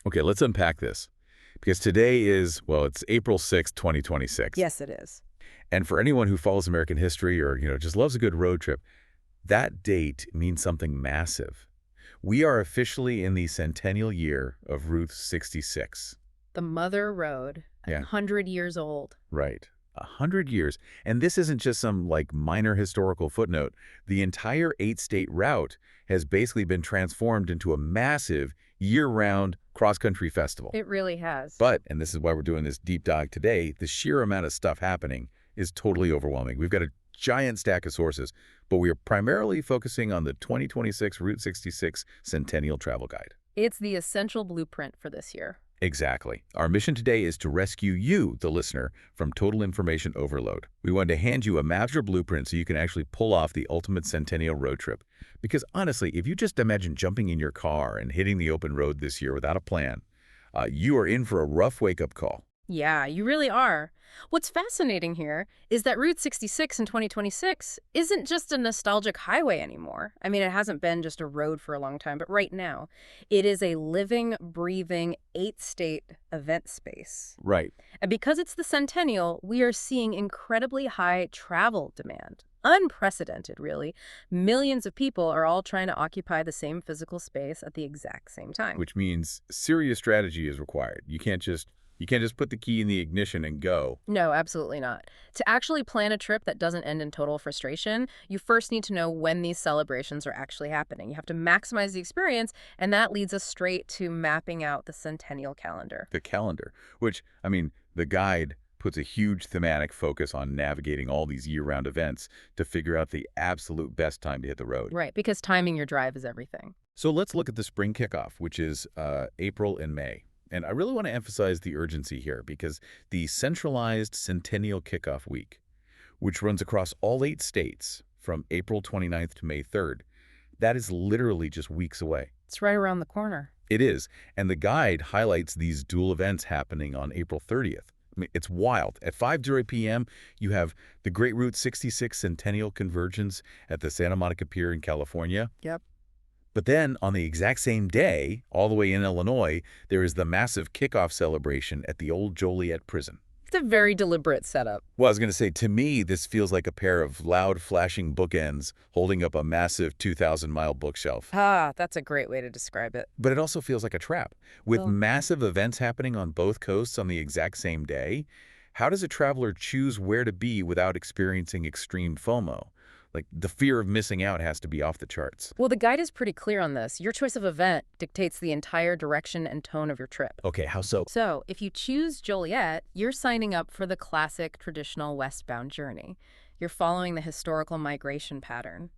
Okay, let's unpack this. Because today is, well, it's April 6th, 2026. Yes, it is. And for anyone who follows American history or, just loves a good road trip, that date means something massive. We are officially in the centennial year of Route 66. The Mother Road, Yeah, 100 years old. right. 100 years. And this isn't just some, minor historical footnote. The entire 8-state route has basically been transformed into a massive, year-round cross-country festival. It really has. But, and this is why we're doing this deep dive today, the sheer amount of stuff happening is totally overwhelming. We've got a giant stack of sources, but we are primarily focusing on the 2026 Route 66 Centennial Travel Guide. It's the essential blueprint for this year. Exactly. Our mission today is to rescue you, the listener, from total information overload. We want to hand you a master blueprint so you can actually pull off the ultimate centennial road trip. Because honestly, if you just imagine jumping in your car and hitting the open road this year without a plan, you are in for a rough wake-up call. Yeah, you really are. What's fascinating here is that Route 66 in 2026 isn't just a nostalgic highway anymore. I mean, it hasn't been just a road for a long time, but right now, it is a living, breathing, 8-state event space. Right. And because it's the centennial, we are seeing incredibly high travel demand. Unprecedented, really. Millions of people are all trying to occupy the same physical space at the exact same time. Which means serious strategy is required. You can't just put the key in the ignition and go. No, absolutely not. To actually plan a trip that doesn't end in total frustration, you first need to know when these celebrations are actually happening. You have to maximize the experience, and that leads us straight to mapping out the centennial calendar. The calendar, which, the guide puts a huge thematic focus on navigating all these year-round events to figure out the absolute best time to hit the road. Right, because timing your drive is everything. So let's look at the spring kickoff, which is April and May. And I really want to emphasize the urgency here because the centralized Centennial Kickoff Week, which runs across all 8 states from April 29th to May 3rd, that is literally just weeks away. It's right around the corner. It is, and the guide highlights these dual events happening on April 30th. It's wild. At 5:00 p.m., you have the Great Route 66 Centennial Convergence at the Santa Monica Pier in California. Yep. But then, on the exact same day, all the way in Illinois, there is the massive kickoff celebration at the old Joliet prison. It's a very deliberate setup. Well, I was going to say, to me, this feels like a pair of loud, flashing bookends holding up a massive 2,000-mile bookshelf. Ah, that's a great way to describe it. But it also feels like a trap. With Well, massive events happening on both coasts on the exact same day, how does a traveler choose where to be without experiencing extreme FOMO? The fear of missing out has to be off the charts. Well, the guide is pretty clear on this. Your choice of event dictates the entire direction and tone of your trip. Okay, how so? So, if you choose Joliet, you're signing up for the classic traditional westbound journey. You're following the historical migration pattern.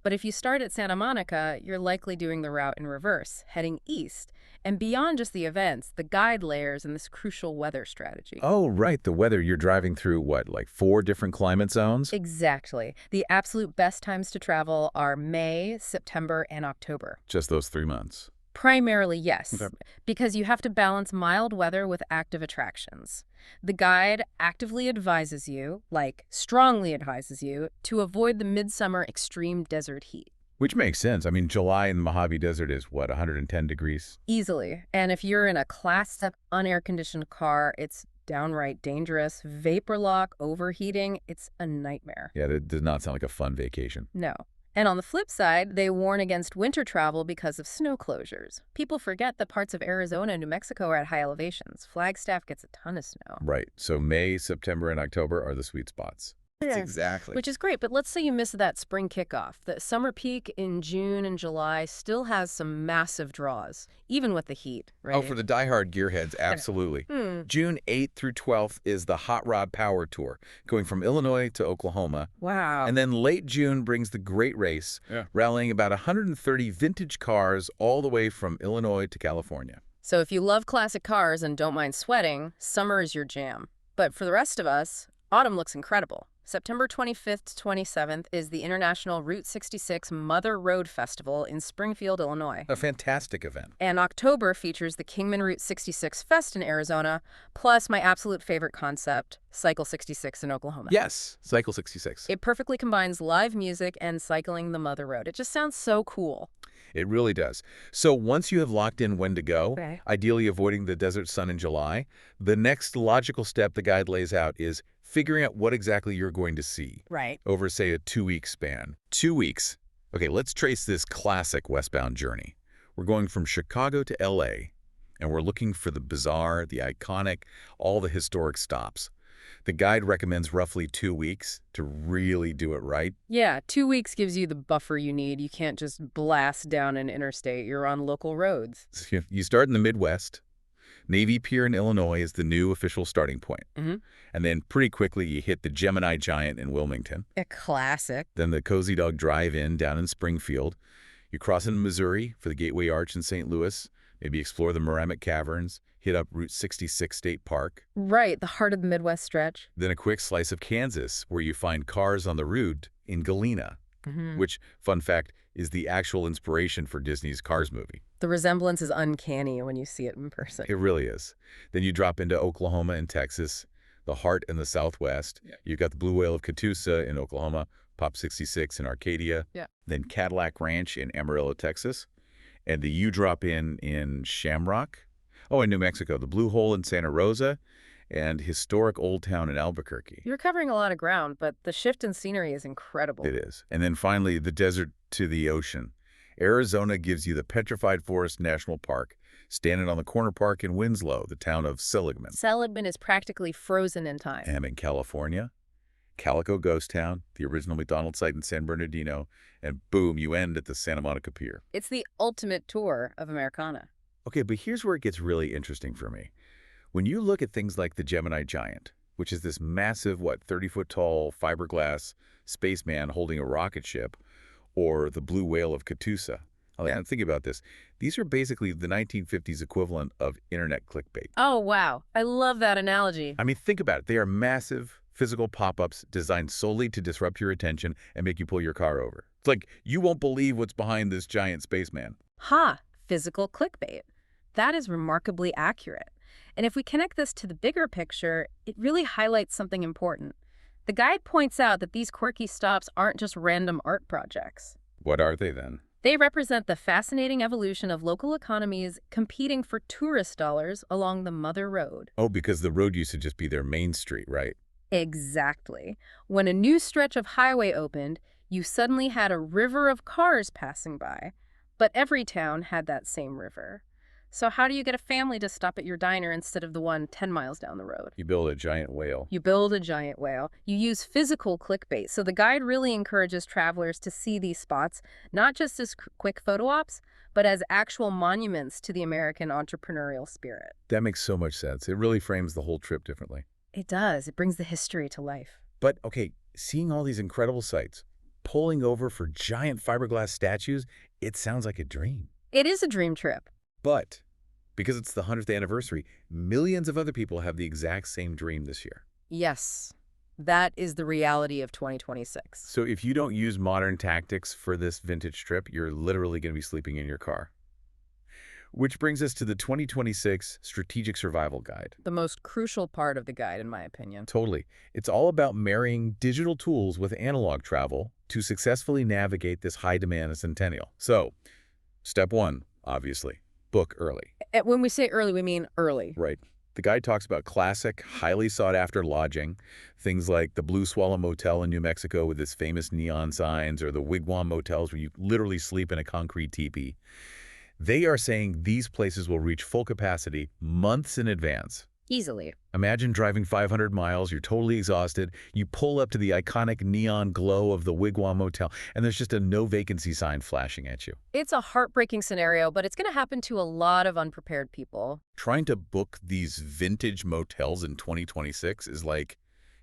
But if you start at Santa Monica, you're likely doing the route in reverse, heading east. And beyond just the events, the guide layers in this crucial weather strategy. Oh, right, the weather. You're driving through, 4 different climate zones? Exactly. The absolute best times to travel are May, September, and October. Just those 3 months. Primarily, yes, Okay. because you have to balance mild weather with active attractions. The guide actively advises you, strongly advises you, to avoid the midsummer extreme desert heat. Which makes sense. July in the Mojave Desert is, 110 degrees? Easily. And if you're in a Class up, unair-conditioned car, it's downright dangerous. Vapor lock, overheating, it's a nightmare. Yeah, that does not sound like a fun vacation. No. And on the flip side, they warn against winter travel because of snow closures. People forget that parts of Arizona and New Mexico are at high elevations. Flagstaff gets a ton of snow. Right. So May, September, and October are the sweet spots. Yeah. Exactly. Which is great, but let's say you miss that spring kickoff. The summer peak in June and July still has some massive draws, even with the heat, right? Oh, for the diehard gearheads, absolutely. June 8th through 12th is the Hot Rod Power Tour, going from Illinois to Oklahoma. Wow. And then late June brings the Great Race, rallying about 130 vintage cars all the way from Illinois to California. So if you love classic cars and don't mind sweating, summer is your jam. But for the rest of us, autumn looks incredible. September 25th to 27th is the International Route 66 Mother Road Festival in Springfield, Illinois. A fantastic event. And October features the Kingman Route 66 Fest in Arizona, plus my absolute favorite concept, Cycle 66 in Oklahoma. Yes, Cycle 66. It perfectly combines live music and cycling the Mother Road. It just sounds so cool. It really does. So once you have locked in when to go, Okay. ideally avoiding the desert sun in July, the next logical step the guide lays out is figuring out what exactly you're going to see Right. over, say, a 2-week span. 2 weeks. Okay, let's trace this classic westbound journey. We're going from Chicago to LA, and we're looking for the bizarre, the iconic, all the historic stops. The guide recommends roughly 2 weeks to really do it right. Yeah, 2 weeks gives you the buffer you need. You can't just blast down an interstate. You're on local roads. So you start in the Midwest. Navy Pier in Illinois is the new official starting point. Mm-hmm. And then pretty quickly you hit the Gemini Giant in Wilmington. A classic. Then the Cozy Dog Drive-In down in Springfield. You cross into Missouri for the Gateway Arch in St. Louis. Maybe explore the Merrimack Caverns. Hit up Route 66 State Park. Right, the heart of the Midwest stretch. Then a quick slice of Kansas, where you find Cars on the Route in Galena, Mm-hmm. which, fun fact, is the actual inspiration for Disney's Cars movie. The resemblance is uncanny when you see it in person. It really is. Then you drop into Oklahoma and Texas, the heart and the Southwest. Yeah. You've got the Blue Whale of Catoosa in Oklahoma, Pop 66 in Arcadia, Yeah. then Cadillac Ranch in Amarillo, Texas, and the U drop in Shamrock. Oh, in New Mexico, the Blue Hole in Santa Rosa, and historic Old Town in Albuquerque. You're covering a lot of ground, but the shift in scenery is incredible. It is. And then finally, the desert to the ocean. Arizona gives you the Petrified Forest National Park, standing on the corner park in Winslow, the town of Seligman. Seligman is practically frozen in time. And in California, Calico Ghost Town, the original McDonald's site in San Bernardino, and boom, you end at the Santa Monica Pier. It's the ultimate tour of Americana. Okay, but here's where it gets really interesting for me. When you look at things like the Gemini Giant, which is this massive, 30-foot-tall fiberglass spaceman holding a rocket ship, or the Blue Whale of Catoosa. I'm thinking about this. These are basically the 1950s equivalent of internet clickbait. Oh, wow. I love that analogy. I mean, think about it. They are massive physical pop-ups designed solely to disrupt your attention and make you pull your car over. It's like, you won't believe what's behind this giant spaceman. Ha! Physical clickbait. That is remarkably accurate. And if we connect this to the bigger picture, it really highlights something important. The guide points out that these quirky stops aren't just random art projects. What are they then? They represent the fascinating evolution of local economies competing for tourist dollars along the Mother Road. Oh, because the road used to just be their main street, right? Exactly. When a new stretch of highway opened, you suddenly had a river of cars passing by. But every town had that same river. So how do you get a family to stop at your diner instead of the one 10 miles down the road? You build a giant whale. You build a giant whale. You use physical clickbait. So the guide really encourages travelers to see these spots, not just as quick photo ops, but as actual monuments to the American entrepreneurial spirit. That makes so much sense. It really frames the whole trip differently. It does. It brings the history to life. But, okay, seeing all these incredible sights, pulling over for giant fiberglass statues, it sounds like a dream. It is a dream trip. But because it's the 100th anniversary, millions of other people have the exact same dream this year. Yes, that is the reality of 2026. So if you don't use modern tactics for this vintage trip, you're literally going to be sleeping in your car. Which brings us to the 2026 Strategic Survival Guide. The most crucial part of the guide, in my opinion. Totally. It's all about marrying digital tools with analog travel to successfully navigate this high-demand Centennial. So, step one, obviously, book early. When we say early, we mean early. Right. The guide talks about classic, highly sought-after lodging, things like the Blue Swallow Motel in New Mexico with its famous neon signs, or the Wigwam motels where you literally sleep in a concrete teepee. They are saying these places will reach full capacity months in advance. Easily. Imagine driving 500 miles, you're totally exhausted, you pull up to the iconic neon glow of the Wigwam Motel, and there's just a no vacancy sign flashing at you. It's a heartbreaking scenario, but it's going to happen to a lot of unprepared people. Trying to book these vintage motels in 2026 is like,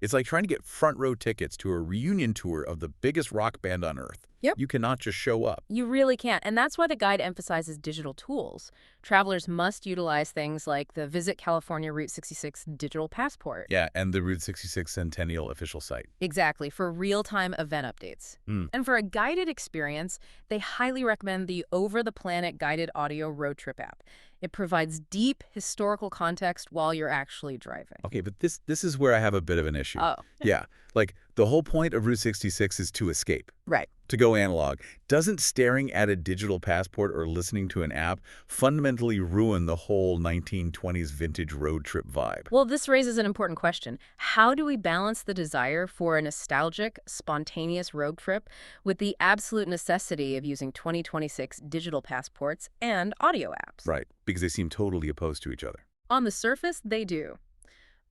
it's like trying to get front row tickets to a reunion tour of the biggest rock band on earth. Yep. You cannot just show up. You really can't, and that's why the guide emphasizes digital tools. Travelers must utilize things like the Visit California Route 66 digital passport. Yeah, and the Route 66 Centennial official site. Exactly, for real-time event updates. And for a guided experience, they highly recommend the Over the Planet guided audio road trip app. It provides deep historical context while you're actually driving. Okay, but this is where I have a bit of an issue. Oh. Yeah, like The whole point of Route 66 is to escape, Right. to go analog. Doesn't staring at a digital passport or listening to an app fundamentally ruin the whole 1920s vintage road trip vibe? Well, this raises an important question. How do we balance the desire for a nostalgic, spontaneous road trip with the absolute necessity of using 2026 digital passports and audio apps? Right, because they seem totally opposed to each other. On the surface, they do.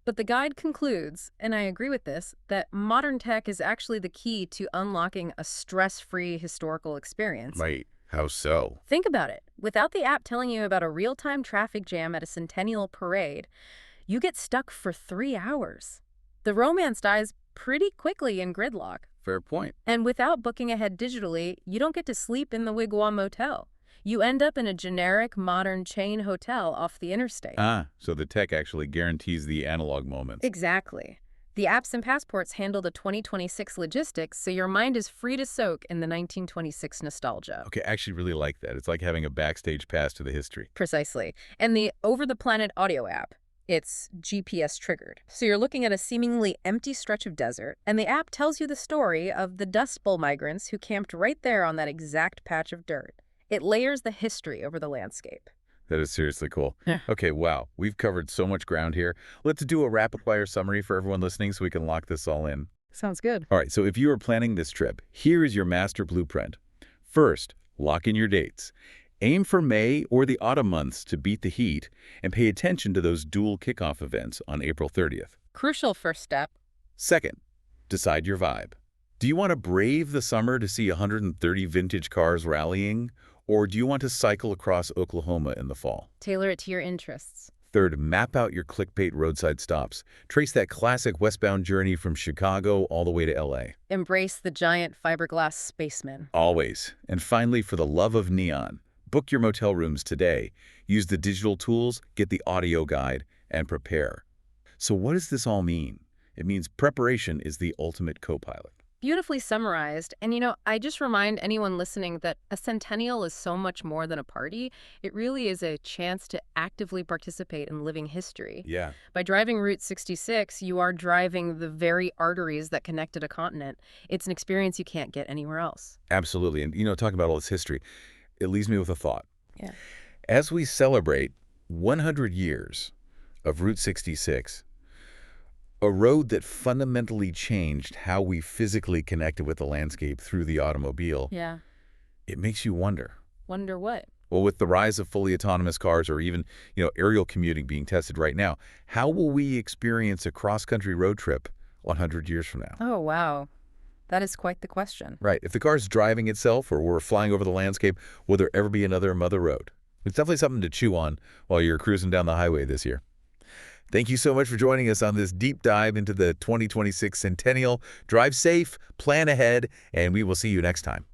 But the guide concludes, and I agree with this, that modern tech is actually the key to unlocking a stress-free historical experience. Right. How so? Think about it. Without the app telling you about a real-time traffic jam at a Centennial parade, you get stuck for 3 hours. The romance dies pretty quickly in gridlock. Fair point. And without booking ahead digitally, you don't get to sleep in the Wigwam Motel. You end up in a generic, modern chain hotel off the interstate. So the tech actually guarantees the analog moments. Exactly. The apps and passports handle the 2026 logistics, so your mind is free to soak in the 1926 nostalgia. Okay, I actually really like that. It's like having a backstage pass to the history. Precisely. And the Over the Planet audio app, it's GPS triggered. So you're looking at a seemingly empty stretch of desert, and the app tells you the story of the Dust Bowl migrants who camped right there on that exact patch of dirt. It layers the history over the landscape. That is seriously cool. Yeah. Okay, wow. We've covered so much ground here. Let's do a rapid-fire summary for everyone listening so we can lock this all in. Sounds good. All right, so if you are planning this trip, here is your master blueprint. First, lock in your dates. Aim for May or the autumn months to beat the heat, and pay attention to those dual kickoff events on April 30th. Crucial first step. Second, decide your vibe. Do you want to brave the summer to see 130 vintage cars rallying, or do you want to cycle across Oklahoma in the fall? Tailor it to your interests. Third, map out your clickbait roadside stops. Trace that classic westbound journey from Chicago all the way to LA. Embrace the giant fiberglass spaceman. Always. And finally, for the love of neon, book your motel rooms today. Use the digital tools, get the audio guide, and prepare. So what does this all mean? It means preparation is the ultimate co-pilot. Beautifully summarized. And I just remind anyone listening that a centennial is so much more than a party. It really is a chance to actively participate in living history. Yeah. By driving Route 66, you are driving the very arteries that connected a continent. It's an experience you can't get anywhere else. Absolutely. And, talking about all this history, it leaves me with a thought. Yeah. As we celebrate 100 years of Route 66, a road that fundamentally changed how we physically connected with the landscape through the automobile, Yeah. it makes you wonder. Wonder what? Well, with the rise of fully autonomous cars or even, aerial commuting being tested right now, how will we experience a cross-country road trip 100 years from now? Oh, wow. That is quite the question. Right. If the car's driving itself or we're flying over the landscape, will there ever be another Mother Road? It's definitely something to chew on while you're cruising down the highway this year. Thank you so much for joining us on this deep dive into the 2026 Centennial. Drive safe, plan ahead, and we will see you next time.